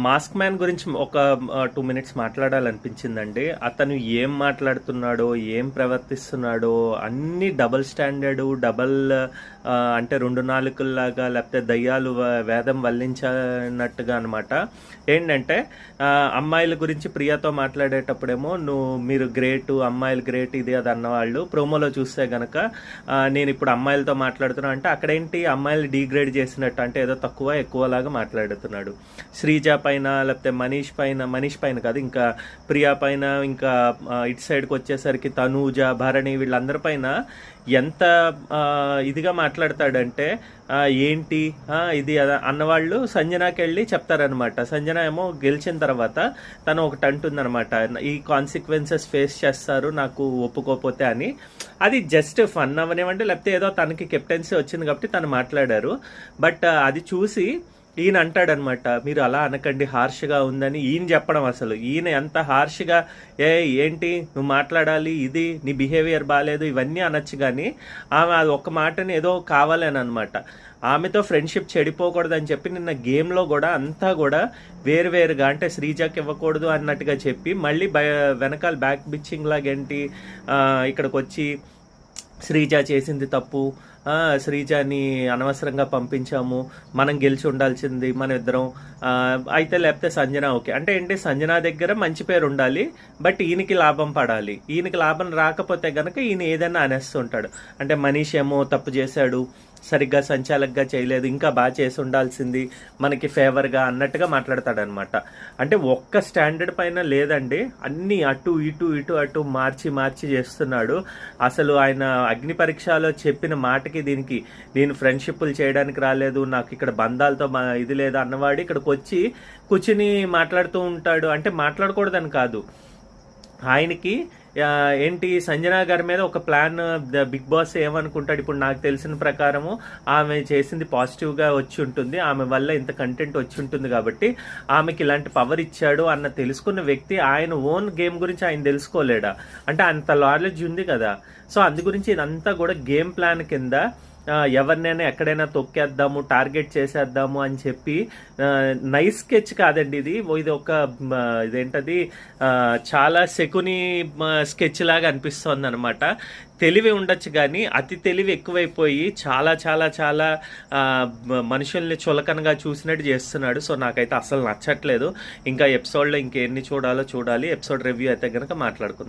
Mask man గురించి ఒక 2 minutes మాట్లాడాలనిపించిందండి. అతను ఏం మాట్లాడుతున్నాడో, ఏం ప్రవర్తిస్తున్నాడో అన్నీ డబుల్ స్టాండర్డు, అంటే 2 నాలుకల్లాగా లేకపోతే దయ్యాలు వేదం వల్లించినట్టుగా అనమాట. ఏంటంటే అమ్మాయిల గురించి ప్రియాతో మాట్లాడేటప్పుడేమో మీరు గ్రేటు, అమ్మాయిలు గ్రేట్ ఇది అది అన్నవాళ్ళు. ప్రోమోలో చూస్తే గనక నేను ఇప్పుడు అమ్మాయిలతో మాట్లాడుతున్నా అంటే అక్కడేంటి అమ్మాయిలు డీగ్రేడ్ చేసినట్టు, అంటే ఏదో తక్కువ ఎక్కువలాగా మాట్లాడుతున్నాడు. శ్రీజ పైన లేకపోతే మనీష్ పైన కాదు, ఇంకా ప్రియా పైన, ఇంకా ఇటు సైడ్కి వచ్చేసరికి తనూజ, భరణి వీళ్ళందరి పైన ఎంత ఇదిగా మాట్లాడతాడంటే ఏంటి ఇది అన్నవాళ్ళు సంజనాకి వెళ్ళి చెప్తారనమాట. సంజన ఏమో గెలిచిన తర్వాత తను ఒకటి అంటుందన్నమాట, ఈ కాన్సిక్వెన్సెస్ ఫేస్ చేస్తారు నాకు ఒప్పుకోపోతే అని. అది జస్ట్ ఫన్ అవనివ్వండి, లేకపోతే ఏదో తనకి కెప్టెన్సీ వచ్చింది కాబట్టి తను మాట్లాడారు. బట్ అది చూసి ఈయన అంటాడనమాట, మీరు అలా అనకండి, హార్ష్గా ఉందని ఈయన చెప్పడం. అసలు ఈయన ఎంత హార్ష్గా ఏంటి నువ్వు మాట్లాడాలి, ఇది నీ బిహేవియర్ బాగాలేదు ఇవన్నీ అనొచ్చు, కానీ ఆమె అది ఒక్క మాటని ఏదో కావాలని అనమాట. ఆమెతో ఫ్రెండ్షిప్ చెడిపోకూడదని చెప్పి నిన్న గేమ్లో కూడా అంతా కూడా వేరువేరుగా, అంటే శ్రీజాకి ఇవ్వకూడదు అన్నట్టుగా చెప్పి మళ్ళీ వెనకాల బ్యాక్ బిచ్చింగ్ లాగేంటి ఇక్కడికి వచ్చి శ్రీజ చేసింది తప్పు, శ్రీజాని అనవసరంగా పంపించాము, మనం గెలిచి ఉండాల్సింది మన ఇద్దరం, అయితే లేకపోతే సంజన ఓకే అంటే ఏంటి, సంజన దగ్గర మంచి పేరు ఉండాలి, బట్ ఈయనకి లాభం పడాలి. ఈయనకి లాభం రాకపోతే గనక ఈయన ఏదైనా అనేస్తుంటాడు. అంటే మనీష్ ఏమో తప్పు చేశాడు, సరిగ్గా సంచాలకుగా చేయలేదు, ఇంకా బాగా చేసి ఉండాల్సింది, మనకి ఫేవర్గా అన్నట్టుగా మాట్లాడతాడనమాట. అంటే ఒక్క స్టాండర్డ్ పైన లేదండి, అన్నీ అటు ఇటు ఇటు అటు మార్చి చేస్తున్నాడు. అసలు ఆయన అగ్ని పరీక్షలో చెప్పిన మాటకి దీనికి, నేను ఫ్రెండ్షిప్లు చేయడానికి రాలేదు, నాకు ఇక్కడ బంధాలతో ఇది లేదు అన్నవాడు ఇక్కడికి వచ్చి కూర్చుని మాట్లాడుతూ ఉంటాడు. అంటే మాట్లాడకూడదని కాదు, ఆయనకి ఏంటి సంజన గారి మీద ఒక ప్లాన్, బిగ్ బాస్ ఏమనుకుంటాడు, ఇప్పుడు నాకు తెలిసిన ప్రకారము ఆమె చేసింది పాజిటివ్గా వచ్చి ఉంటుంది, ఆమె వల్ల ఇంత కంటెంట్ వచ్చి ఉంటుంది కాబట్టి ఆమెకి ఇలాంటి పవర్ ఇచ్చాడు అన్న తెలుసుకున్న వ్యక్తి ఆయన ఓన్ గేమ్ గురించి ఆయన తెలుసుకోలేడా, అంటే అంత నాలెడ్జ్ ఉంది కదా. సో అందు గురించి ఇదంతా కూడా గేమ్ ప్లాన్ కింద ఎవరినైనా ఎక్కడైనా తొక్కేద్దాము, టార్గెట్ చేసేద్దాము అని చెప్పి నైస్ స్కెచ్ కాదండి ఇది. ఒక ఇదేంటది చాలా శకుని స్కెచ్ లాగా అనిపిస్తుంది అనమాట. తెలివి ఉండొచ్చు కానీ అతి తెలివి ఎక్కువైపోయి చాలా చాలా చాలా మనుషుల్ని చులకనగా చూసినట్టు చేస్తున్నాడు. సో నాకైతే అసలు నచ్చట్లేదు. ఇంకా ఎపిసోడ్లో ఇంకెన్ని చూడాలో చూడాలి. ఎపిసోడ్ రివ్యూ అయితే కనుక మాట్లాడుకుందాం.